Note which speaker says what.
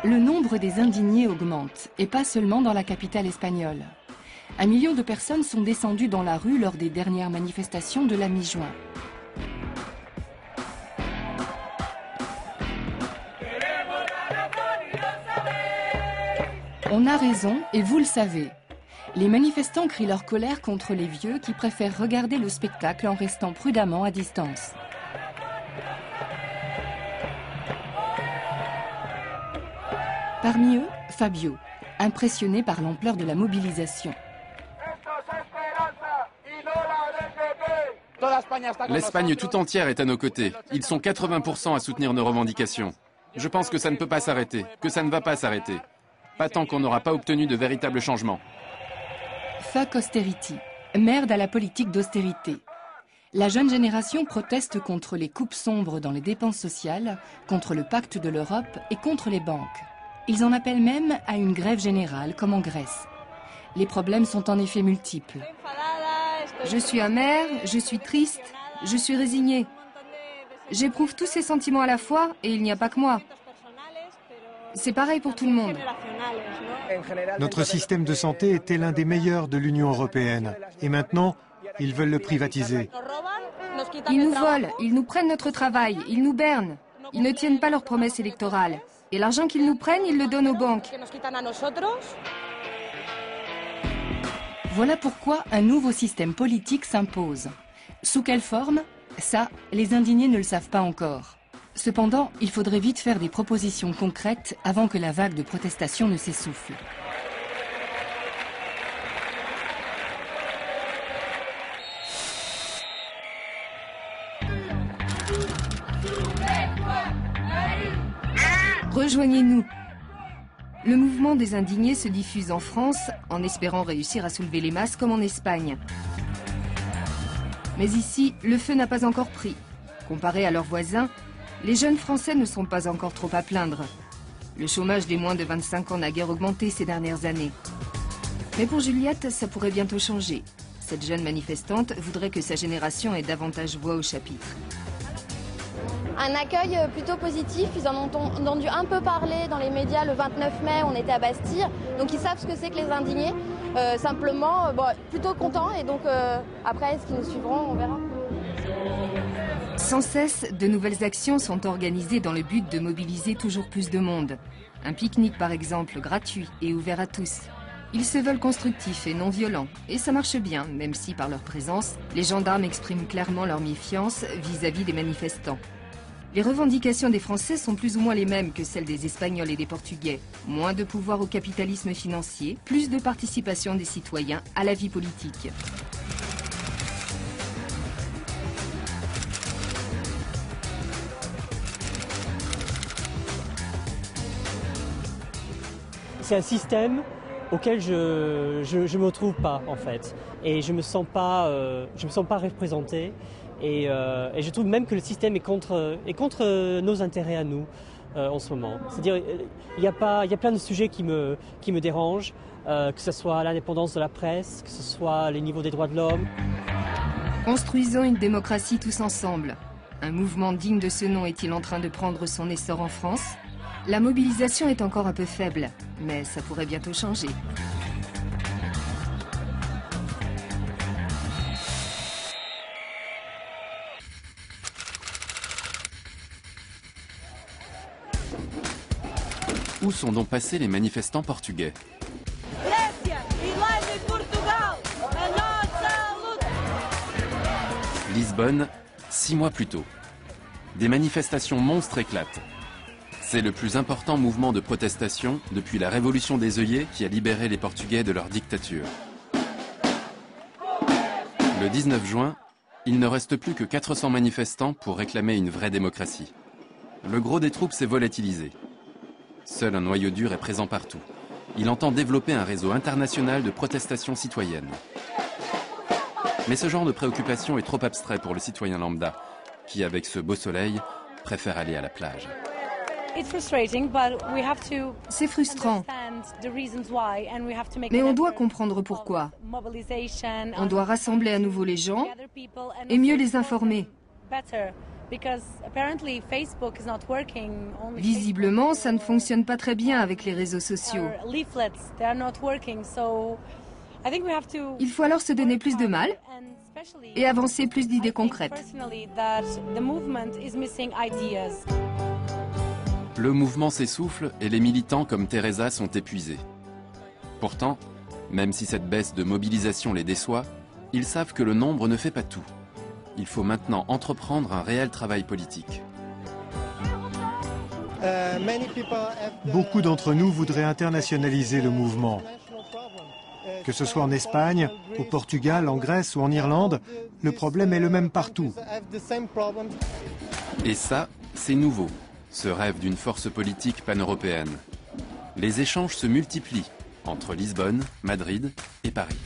Speaker 1: Le nombre des indignés augmente, et pas seulement dans la capitale espagnole. 1 million de personnes sont descendues dans la rue lors des dernières manifestations de la mi-juin. On a raison, et vous le savez. Les manifestants crient leur colère contre les vieux qui préfèrent regarder le spectacle en restant prudemment à distance. Parmi eux, Fabio, impressionné par l'ampleur de la mobilisation.
Speaker 2: L'Espagne tout entière est à nos côtés. Ils sont 80% à soutenir nos revendications. Je pense que ça ne peut pas s'arrêter, que ça ne va pas s'arrêter. Pas tant qu'on n'aura pas obtenu de véritables changements.
Speaker 1: Fuck austerity, merde à la politique d'austérité. La jeune génération proteste contre les coupes sombres dans les dépenses sociales, contre le pacte de l'Europe et contre les banques. Ils en appellent même à une grève générale, comme en Grèce. Les problèmes sont en effet multiples.
Speaker 3: Je suis amère, je suis triste, je suis résignée. J'éprouve tous ces sentiments à la fois et il n'y a pas que moi. C'est pareil pour tout le monde.
Speaker 4: Notre système de santé était l'un des meilleurs de l'Union européenne. Et maintenant, ils veulent le privatiser.
Speaker 3: Ils nous volent, ils nous prennent notre travail, ils nous bernent. Ils ne tiennent pas leurs promesses électorales. Et l'argent qu'ils nous prennent, ils le donnent aux banques.
Speaker 1: Voilà pourquoi un nouveau système politique s'impose. Sous quelle forme? Ça, les indignés ne le savent pas encore. Cependant, il faudrait vite faire des propositions concrètes avant que la vague de protestation ne s'essouffle.
Speaker 3: Rejoignez-nous. Le mouvement des indignés se diffuse en France en espérant réussir à soulever les masses comme en Espagne. Mais ici, le feu n'a pas encore pris. Comparé à leurs voisins, les jeunes Français ne sont pas encore trop à plaindre. Le chômage des moins de 25 ans n'a guère augmenté ces dernières années. Mais pour Juliette, ça pourrait bientôt changer. Cette jeune manifestante voudrait que sa génération ait davantage voix au chapitre.
Speaker 5: Un accueil plutôt positif, ils en ont entendu un peu parler dans les médias le 29 mai, on était à Bastille, donc ils savent ce que c'est que les indignés. Simplement, plutôt contents et donc après, ce qui nous suivront, on verra.
Speaker 3: Sans cesse, de nouvelles actions sont organisées dans le but de mobiliser toujours plus de monde. Un pique-nique par exemple, gratuit et ouvert à tous. Ils se veulent constructifs et non violents, et ça marche bien, même si par leur présence, les gendarmes expriment clairement leur méfiance vis-à-vis des manifestants. Les revendications des Français sont plus ou moins les mêmes que celles des Espagnols et des Portugais. Moins de pouvoir au capitalisme financier, plus de participation des citoyens à la vie politique.
Speaker 6: C'est un système auquel je me retrouve pas en fait, et je me sens pas représenté, et je trouve même que le système est contre nos intérêts à nous en ce moment. C'est-à-dire il y a plein de sujets qui me dérangent, que ce soit l'indépendance de la presse, que ce soit les niveaux des droits de l'homme.
Speaker 3: Construisons une démocratie tous ensemble. Un mouvement digne de ce nom est-il en train de prendre son essor en France? La mobilisation est encore un peu faible, mais ça pourrait bientôt changer.
Speaker 2: Où sont donc passés les manifestants portugais? Lisbonne, 6 mois plus tôt. Des manifestations monstres éclatent. C'est le plus important mouvement de protestation depuis la Révolution des œillets qui a libéré les Portugais de leur dictature. Le 19 juin, il ne reste plus que 400 manifestants pour réclamer une vraie démocratie. Le gros des troupes s'est volatilisé. Seul un noyau dur est présent partout. Il entend développer un réseau international de protestation citoyenne. Mais ce genre de préoccupation est trop abstrait pour le citoyen lambda, qui, avec ce beau soleil, préfère aller à la plage.
Speaker 3: C'est frustrant, mais on doit comprendre pourquoi. On doit rassembler à nouveau les gens et mieux les informer. Visiblement, ça ne fonctionne pas très bien avec les réseaux sociaux. Il faut alors se donner plus de mal et avancer plus d'idées concrètes.
Speaker 2: Le mouvement s'essouffle et les militants comme Teresa sont épuisés. Pourtant, même si cette baisse de mobilisation les déçoit, ils savent que le nombre ne fait pas tout. Il faut maintenant entreprendre un réel travail politique.
Speaker 4: Beaucoup d'entre nous voudraient internationaliser le mouvement. Que ce soit en Espagne, au Portugal, en Grèce ou en Irlande, le problème est le même partout.
Speaker 2: Et ça, c'est nouveau, ce rêve d'une force politique pan-européenne. Les échanges se multiplient entre Lisbonne, Madrid et Paris.